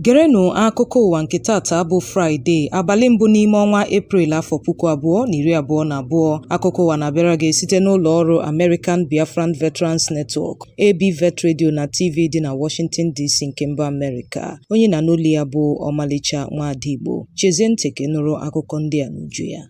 Gerenụ akụkọ ụwa nke tata bụ Fraịde abalị mbụ n'ime ọnwa Eprel afọ 2022. Akụkọ ụwa na-abịara gị site n'ụlọ ọrụ American Biafran Veterans Network ABVet Radio na TV dị na Washington DC nke mba Amerịka. Onye na n'olu ya bụ Omalicha Nwada Igbo. Chezie ntị ka nụrụ akụkọ ndị a n'uju ya.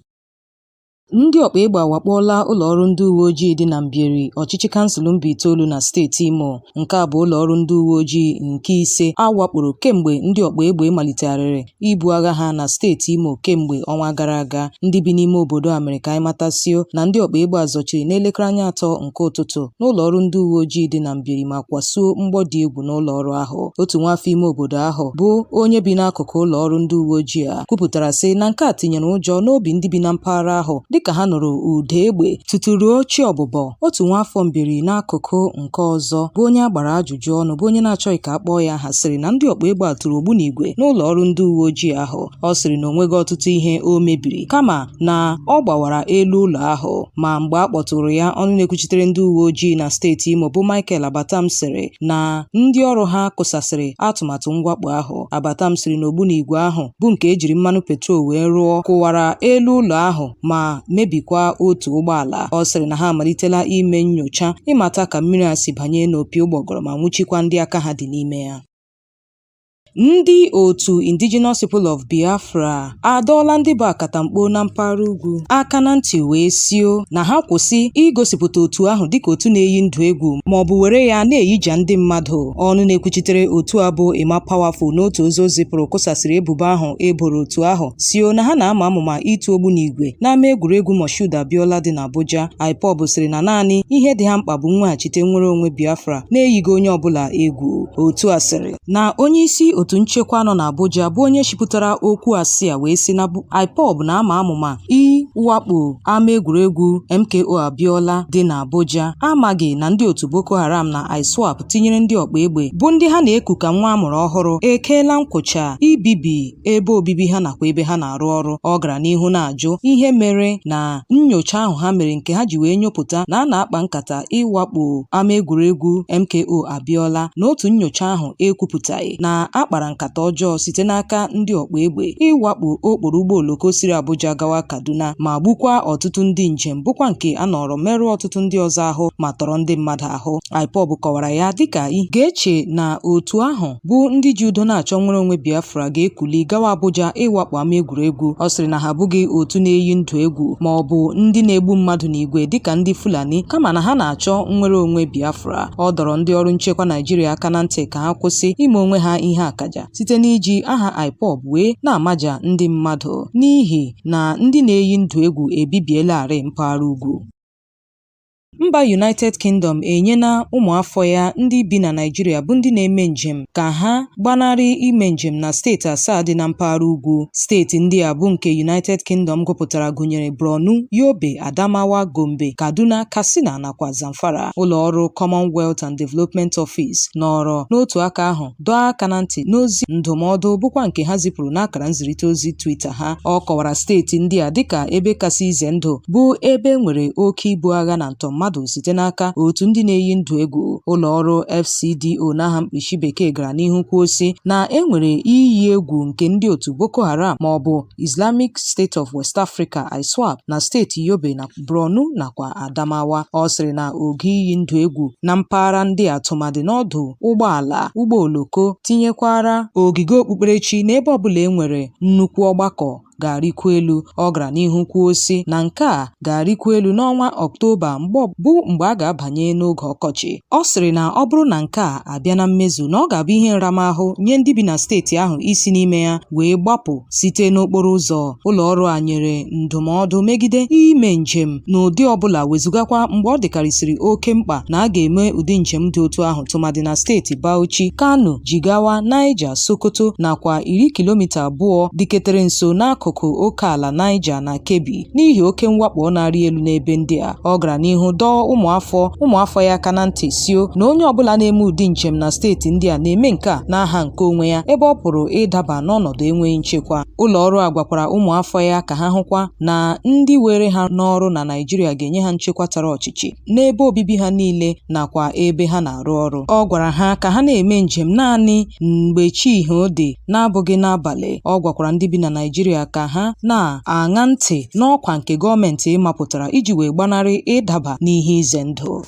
Ndị ọkpa egbe awakpọọla ụlọọrụ ndị uwe ojii dị na Mbieri, ọchịchị kansụl mba itoolu na steeti Imo. Nke a bụ ụlọọrụ ndị uwe ojii nke ise awakporo kemgbe ndị ọkpa egbe malitegharịrị ibu agha ha na steeti Imo kemgbe ọnwa gara aga. Ndị bi n'ime obodo Amerịka ịmatasio na ndị ọkpa egbe azọchiri n'elekere anya 3 nke ụtụtụ n'ụlọọrụ ndị uwe ojii dị na Mbieri ma kwasuo mgbọ dị egwu n'ụlọọrụ ahụ. Otu nwaafọ ime obodo ahụ bụ onye bi n'akụkụ ụlọọrụ ndị uwe ojii a kwupụtara sị na nke a tinyere ụjọ n'obi ndị bi na mpaghara ahụ dịka ha nụrụ ụda egbe tutu ruo chi ọbụbọ. Otu nwaafọ Mbieri n'akụkụ nke ọzọ bụ onye agbara ajụjụ ọnụ bụ onye na-achọghị ka akpọọ ya aha sịrị na ndị ọkpa egbe atụrụ ogbunigwe n'ụlọ ọrụ ndị uwe ojii ahụ. Ọ sịrị na onweghị ọtụtụ ihe o mebiri kama na ọ gbawara elu ụlọ ahụ. Ma mgbe a kpọtụrụ ya, ọnụ na-ekwuchitere ndị uwe ojii na steeti Imo bụ Michael Abatam sịrị na ndị ọrụ ha kụsasịrị atụmatụ mwakpo ahụ. Abatam sịrị na ogbunigwe ahụ bụ nke ejiri mmanụ petrol wee rụọ kụwara elu ụlọ ahụ ma mebikwa otu ụgbọala. Ọ sịrị na ha amalitela ime nnyocha ịmata ka mmiri a si banye n'opi ụgbọgọrọ ma nwụchikwa ndị aka ha dị n'ime ya. Ndị otu Indigenous People of Biafra adọọla ndị bụ akatamkpo na mpaghara ugwu aka na ntị wee sio na ha kwụsị igosipụta otu ahụ dịka otu na-eyi ndụ egwu ma ọ bụ were ya na-eyija ndị mmadụ. Ọnụ na-ekwuchitere otu a bụ Emma Powerful n'otu ozi o zipụrụ kụsasịrị ebubo ahụ eboro otu ahụ sio na ha na-ama amụma ịtụ ogbunigwe n'ama egwuregwu Moshood Abiola dị n'Abuja. IPOB sịrị na naanị ihe dị ha mkpa bụ mweghachite nnwere onwe Biafra na-eyighị onye ọbụla egwu. Otu a sịrị na onye isi otu nchekwa nọ n'Abuja bụ onye chịpụtara okwu asị a wee sị na IPOB na-ama amụma ịwakpo ama egwuregwu MKO Abiola dị n'Abuja amaghị na ndị otu Boko Haram na ISWAP tinyere ndị ọkpa egbe bụ ndị ha na-eku ka nwa amụrụ ọhụrụ ekeela nkwụcha ibibi ebe obibi ha nakwa ebe ha na-arụ ọrụ. Ọ gara n'ihu na-ajụ ihe mere na nnyocha ahụ ha mere nke ha ji wee nyopụta na a na-akpa nkata ịwakpo ama egwuregwu MKO Abiola na otu nnyocha ahụ ekwupụtaghị na akpara nkata ọjọọ site n'aka ndị ọkpa egbe ịwakpo okporo ụgbọ oloko siri Abuja gawa Kaduna ma gbukwa ọtụtụ ndị njem bụkwa nke a nọrọ merụọ ọtụtụ ndị ọzọ ahụ ma tọrọ ndị mmadụ ahụ. IPOB kọwara ya dịka ga-eche na otu ahụ bụ ndị ji udo na-achọ nnwere onwe Biafra ga-ekuli gawa Abuja ịwakpo ama egwuregwu. Ọ sịrị na ha abụghị otu na-eyi ndụ egwu ma ọ bụ ndị na-egbu mmadụ n'igwe dịka ndị Fulani kama na ha na-achọ nnwere onwe Biafra. Ọ dọrọ ndị ọrụ nchekwa Naijiria aka na ntị ka ha kwụsị ime onwe ha ihe akaja site n'iji aha IPOB wee na-amaja ndị mmadụ n'ihi na ndị na-eyi ndụ egwu ebibielarị mpaghara ugwu. Mba United Kingdom enyena ụmụafọ ya ndị bi na Nigeria bụ ndị na-eme njem ka ha gbanarị ime njem na steeti 7 dị na mpaghara ugwu. Steeti ndị a bụ nke United Kingdom gụpụtara gụnyere Borno, Yobe, Adamawa, Gombe, Kaduna, Katsina nakwa Zamfara. Ụlọọrụ Commonwealth and Development Office nọrọ n'otu aka ahụ dọọ aka na ntị n'ozi ndụmọdụ bụkwa nke ha zipụrụ n'akara nzirịta ozi Twitter ha. Ọ kọwara steeti ndị a dịka ebe kasị ize ndụ bụ ebe nwere oke ibu agha na ntọmmadụ site n'aka otu ndị na-eyi ndụ egwu. Ụlọọrụ FCDO n'aha mkpuchi bekee gara n'ihu kwuo sị na enwere iyi egwu nke ndị otu Boko Haram ma ọ bụ Islamic State of West Africa ISWAP na steeti Yobe na Borno nakwa Adamawa. Ọ sịrị na oge iyi ndụ egwu na mpaghara ndị a tụmadị n'ọdụ ụgbọala, ụgbọ oloko tinyekwara ogige okpukperechi na ebe ọbụla enwere nnukwu ọgbakọ ga-arịkwu elu. Ọ gara n'ihu kwuo sị na nke a ga-arịkwu elu n'ọnwa Ọktoba mgbe a ga-abanye n'oge ọkọchị. Ọ sịrị na ọ bụrụ na nke a abịa na mmezu na ọ ga-abụ ihe nramahụ nye ndị bi na steeti ahụ isi n'ime ya wee gbapụ site n'okporo ụzọ. Ụlọọrụ a nyere ndụmọdụ megide ime njem n'ụdị ọbụla wezugakwa mgbe ọ dịkarịsịrị oke mkpa na a ga-eme ụdị njem dị otu ahụ tụmadị na steeti Bauchi, Kano, Jigawa, Niger, Sokoto nakwa 10 kilomita dịketere nso n'akụkụ n'akụkụ oke ala Niger na Kebbi n'ihi oke mwakpo ọ na-arị elu n'ebe ndị a. Ọ gara n'ihu dọọ ụmụafọ ya aka na ntị sio na onye ọbụla na-eme ụdị njem na steeti ndị a na-eme nke a n'aha nke onwe ya ebe ọ pụrụ ịdaba n'ọnọdụ enweghị nchekwa. Ụlọ ọrụ a gwakwara ụmụafọ ya ka ha hụkwa na ndị were ha n'ọrụ na Naịjirịa ga-enye ha nchekwa tara ọchịchị n'ebe obibi ha niile nakwa ebe ha na-arụ ọrụ. Ọ gwara ha ka ha na-eme njem naanị mgbe chi ihe dị na-abụghị n'abalị. Ọ gwakwara ndị bi na Naịjirịa ka ha na-aṅa ntị n'ọkwa nke gọọmenti mapụtara iji wee gbanarị ịdaba n'ihe ize ndụ.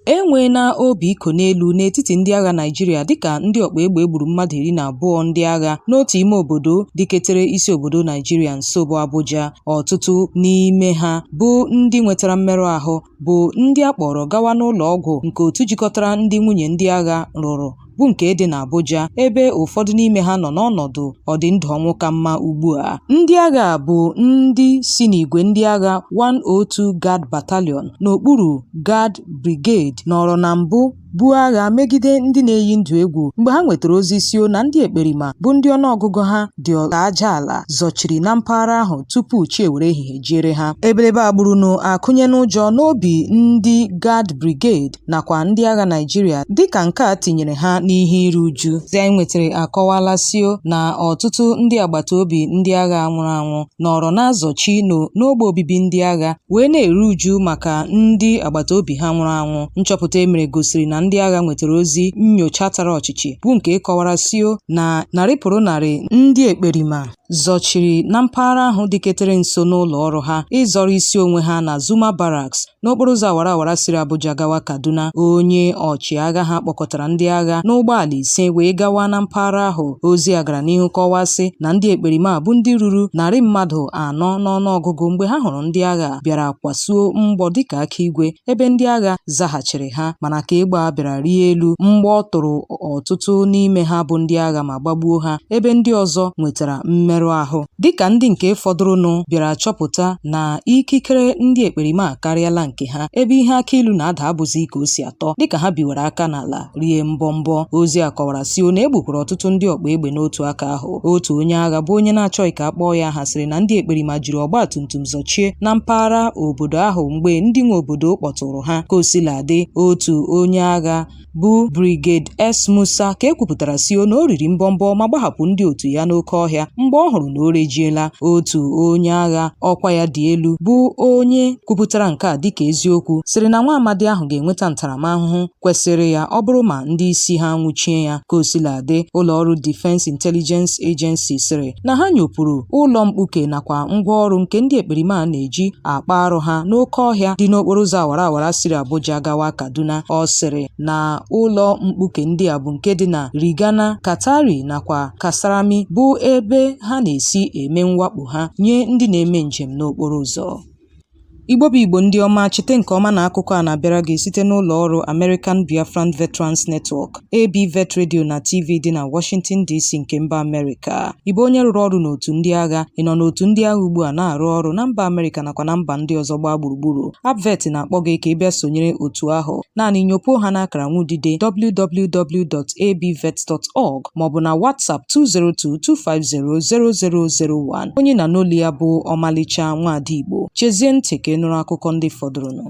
Enweela obi iko n'elu n'etiti ndị agha Naịjirịa dịka ndị ọkpa egbe gburu mmadụ 12 ndị agha n'otu ime obodo dịketere isi obodo Naịjirịa nso bụ Abuja. Ọtụtụ n'ime ha bụ ndị nwetara mmerụ ahụ bụ ndị a kpọrọ gawa n'ụlọ ọgwụ nke otu jikọtara ndị nwunye ndị agha rụrụ bụ nke dị n'Abuja, ebe ụfọdụ n'ime ha nọ n'ọnọdụ ọdịndụ ọnwụ ka mma ugbu a. Ndị agha bụ ndị si n'igwe ndị agha 102 Guard Battalion n'okpuru Guard Brigade nọrọ na mbụ buo agha megide ndị na-eyi ndụ egwu mgbe ha nwetara ozi sio na ndị ekperima bụ ndị ọnụọgụgụ ha dị aja ala zọchiri na mpaghara ahụ tupu chi ewere ehihie jiere ha. Ebelebe agbụrụnụ akụnye n'ụjọ n'obi ndị Guard Brigade nakwa ndị agha Naịjirịa dịka nke a tinyere ha n'ihe iru uju. Anyị nwetara akọwala sio na ọtụtụ ndị agbata obi ndị agha nwụrụ anwụ nọrọ na-azọchi n'ogbe obibi ndị agha wee na-eru uju maka ndị agbata obi ha nwụrụ anwụ. Nchọpụta emere gosiri na ndị agha nwetara ozi nnyocha tara ọchịchị bụ nke kọwara sio na narị pụrụ narị ndị ekperima zọchiri na mpaghara ahụ dịketere nso n'ụlọ ọrụ ha ịzọrọ isi onwe ha na Zuma Barracks n'okporo ụzọ awara awara siri Abuja gawa Kaduna. Onye ọchịagha ha kpọkọtara ndị agha n'ụgbọala 5 wee gawa na mpaghara ahụ. Ozi a gara n'ihu kọwasị na ndị ekperima bụ ndị ruru narị mmadụ 4 n'ọnụọgụgụ mgbe ha hụrụ ndị agha bịara kwasuo mgbọ dịka aka igwe ebe ndị agha zaghachiri ha, mana ka egbe a bịara rie elu mgbọ tụrụ ọtụtụ n'ime ha bụ ndị agha ma gbagbuo ha ebe ndị ọzọ nwetara mmerụ ahụ. Dịka ndị nke fọdụrụnụ bịara chọpụta na ikikere ndị ekperima akarịala nke ha ebe ihe aka ilu na-ada abụzi ka o si atọ dịka ha biwere aka n'ala rie mbọmbọ. Ozi a kọwara sio na egbukwara ọtụtụ ndị ọkpa egbe n'otu aka ahụ. Otu onye agha bụ onye na-achọghị ka akpọọ ya hasịrị na ndị ekperima jiri ọgba tum tum zọchie na mpaghara obodo ahụ mgbe ndị nwe obodo kpọtụrụ ha. Ka o sila dị, otu onye agha bụ Brigade S. Musa ka ekwupụtara sio na o riri mbọmbọ ma gbahapụ ndị otu ya n'oke ọhịa mgbe ọ hụrụ na o rejiela. Otu onye agha ọkwa ya dị elu bụ onye kwupụtara nke a dịka eziokwu sịrị na nwa amadi ahụ ga-enweta ntaramahụhụ kwesịrị ya ọ bụrụ ma ndị isi ha nwụchie ya. Ka o sila dị, ụlọ ọrụ Defense Intelligence Agency sịrị na ha nyopụrụ ụlọ mkpuke nakwa ngwaọrụ nke ndị ekperima na-eji akpa arụ ha n'oke ọhịa dị n'okporo ụzọ awara awara siri Abuja gawa Kaduna. Ọ sịrị na ụlọ mkpuke ndị a bụ nke dị na Rigana, Katari nakwa Kasarami bụ ebe ha na-esi eme mwakpo ha nye ndị na-eme njem n'okporo ụzọ. Igbo bụ Igbo ndị ọma, chete nke ọma na akụkọ a na-abịara gị site n'ụlọ ọrụ American Biafran Veterans Network ABVet Radio na TV dị na Washington DC nke mba Amerịka. Igbo onye rụrụ ọrụ n'otu ndị agha, ị nọ n'otu ndị agha ugbu a na-arụ ọrụ na mba Amerịka nakwa na mba ndị ọzọ gbaa gburugburu. ABVet na-akpọ gị ka ị bịa sonyere otu ahụ. Naanị nyopuo ha n'akara nwudide www.abvet.org maọbụ na WhatsApp 202-250-0001. Onye na n'olu ya bụ Omalicha Nwada Igbo. Chezie ntị ka nụrụ akụkọ ndị fọdụrụnụ.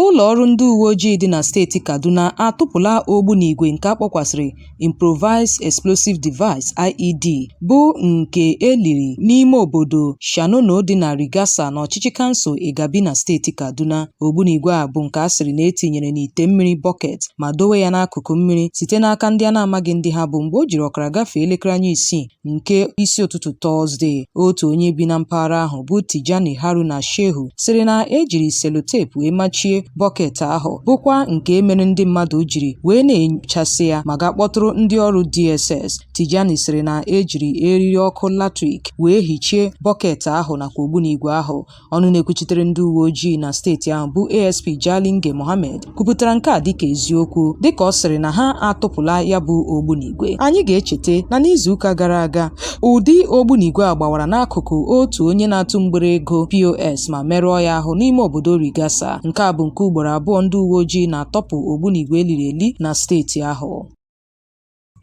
Ụlọ ọrụ ndị uwe ojii dị na steeti Kaduna atụpụla ogbunigwe nke akpọkwasịrị Improvised Explosive Device IED bụ nke eliri n'ime obodo Shanono dị na Rigasa n'ọchịchị kansụl Igabi na steeti Kaduna. Ogbunigwe a bụ nke a sịrị na etinyere n'ite mmiri bọket ma dowe ya n'akụkụ mmiri site n'aka ndị a na-amaghị ndị ha bụ mgbe o jiri ọkara gafee elekere anya 6 nke isi ụtụtụ Tọzdee. Otu onye bi na mpaghara ahụ bụ Tijani Haruna Shehu sịrị na ejiri selotepu wee machie bọket ahụ bụkwa nke mere ndị mmadụ jiri wee na-enyochasị ya ma ga-akpọtụrụ ndị ọrụ DSS. Tijani sịrị na ejiri eriri ọkụ latrik wee hichie bọket ahụ nakwa ogbunigwe ahụ. Ọnụ na-ekwuchitere ndị uwe ojii na steeti ahụ bụ ASP Jalinge Mohammed kwupụtara nke a dịka eziokwu dịka ọ sịrị na ha atụpụla ya bụ ogbunigwe. Anyị ga-echeta na n'izuụka gara aga ụdị ogbunigwe a gbawara n'akụkụ otu onye na-atụ mgbere ego POS ma merụọ ya ahụ n'ime obodo Rigasa. Nke a bụ nke ugboro abụọ ndị uwe ojii na-atọpụ ogbunigwe eliri eli na steeti ahụ.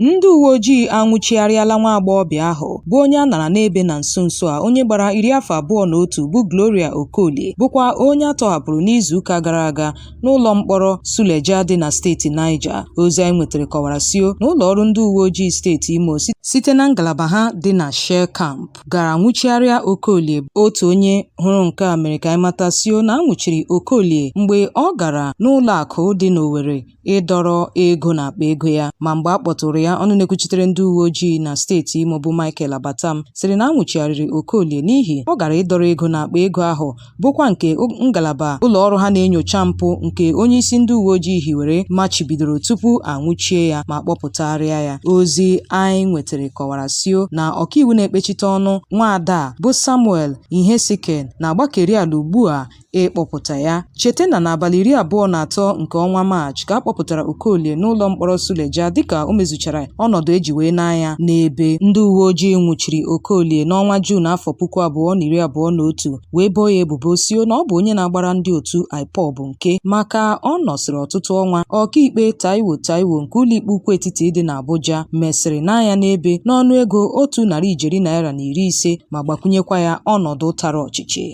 ndị uwe ojii anwụchigharịala nwa agbọghọbịa ahụ bụ onye a nara n'ebe na nso nso a onye gbara 21 bụ Gloria Okolie bụkwa onye atọhapụrụ n'izuụka gara aga n'ụlọ mkpọrọ Suleja dị na steeti Niger. Ozi anyị nwetara kọwara sio na ụlọ ọrụ ndị uwe ojii steeti Imo site na ngalaba ha dị na Shell Camp gara nwụchigharịa Okolie. Otu onye hụrụ nke a mere ka anyị mata sio na anwụchiri Okolie mgbe ọ gara n'ụlọ akụ dị n'Owerri ịdọrọ ego n'akpa ego ya, ma mgbe a kpọtụrụ ya, ọnụ na-ekwuchitere ndị uwe ojii na steeti Imo bụ Michael Abatam sịrị na anwụchigharịrị Okolie n'ihi ọ gara ịdọrọ ego n'akpa ego ahụ bụkwa nke ngalaba ụlọ ọrụ ha na-enyocha mpụ nke onye isi ndị uwe ojii hiwere machibidoro tupu anwụchie ya ma kpọpụtagharịa ya. Ozi anyị nwetara kọwara sio na ọkaiwu na-ekpechite ọnụ Nwada bụ Samuel Ihesiken na-agbakeri ala ugbu a ịkpọpụta ya. Cheta na n'abalị 23 nke ọnwa Maachị ka a kpọpụtara Okolie n'ụlọ mkpọrọ Suleja dịka o mezuchara ọnọdụ eji wee n'anya n'ebe. Ndị uwe ojii nwụchiri Okolie n'ọnwa Juun afọ 2021 wee boo ya ebubo sio na ọ bụ onye na-agbara ndị otu IPOB nke maka ọ nọsịrị ọtụtụ ọnwa. Ọkaikpe Taiwo nke ụlọikpe ukwu etiti dị n'Abuja mesịrị n'anya n'ebe n'ọnụ ego 150 naira ma gbakwunyekwa ya ọnọdụ tara ọchịchị.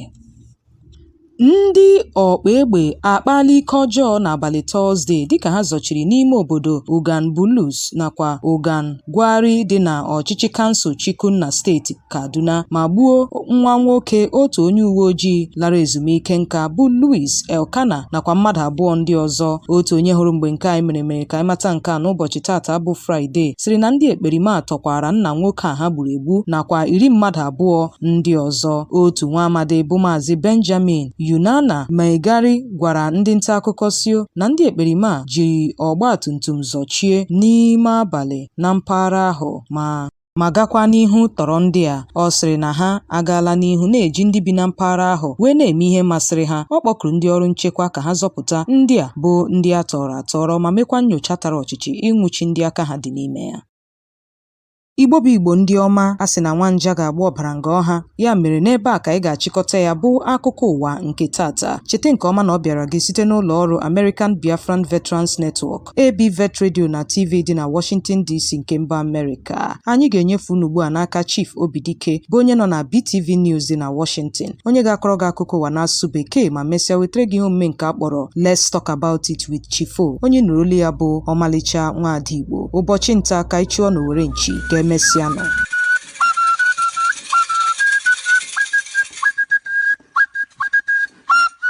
Ndị ọkpa egbe akpala ike ọjọọ n'abalị Tọzdee dịka ha zọchiri n'ime obodo Ogan Bulus nakwa Ogan Gwari dị na ọchịchị kansụl Chikun na steeti Kaduna ma gbuo nwa nwoke otu onye uwe ojii lara ezumike nka bụ Louis Elkana nakwa mmadụ abụọ ndị ọzọ. Otu onye hụrụ mgbe nke anyị mere ka anyị mata nke a n'ụbọchị tata bụ Fraịde sịrị na ndị ekperima tọkwara nna nwoke a ha gburu egbu nakwa 10 mmadụ abụọ ndị ọzọ. Otu nwa amadi bụ Maazị Benjamin Yunana Maigari gwara ndị nta akụkọ sio na ndị ekperima jiri ọgba tumtum zọchie n'ime abalị na mpaghara ahụ ma gakwa n'ihu tọrọ ndị a. Ọ sịrị na ha agaala n'ihu na-eji ndị bi na mpaghara ahụ wee na-eme ihe masịrị ha. Ọ kpọkụrụ ndị ọrụ nchekwa ka ha zọpụta ndị a bụ ndị a tọrọ atọrọ ma mekwa nnyocha tara ọchịchị ịnwụchi ndị aka ha dị n'ime ya. Igbo bụ Igbo ndị ọma, a sị na nwanja ga-agba ọbara nga ọha, ya mere n'ebe a ka anyị ga-achịkọta ya bụ akụkọ ụwa nke tata. Cheta nke ọma na ọ bịara gị site n'ụlọ ọrụ American Biafran Veterans Network ABVet Radio na TV dị na Washington DC nke mba Amerịka. Anyị ga-enyefe unu ugbu a n'aka Chief Obidike bụ onye nọ na BTV News dị na Washington, onye ga-akọrọ gị akụkọ ụwa n'asụsụ Bekee ma mesịa wetara gị ihe omume nke akpọrọ Let's Talk About It with Chifo, onye nụrụ olu ya bụ Omalicha Nwada Igbo. Ụbọchị nta ka anyị chụọ n'Owerre nchi ga-emesịanụ.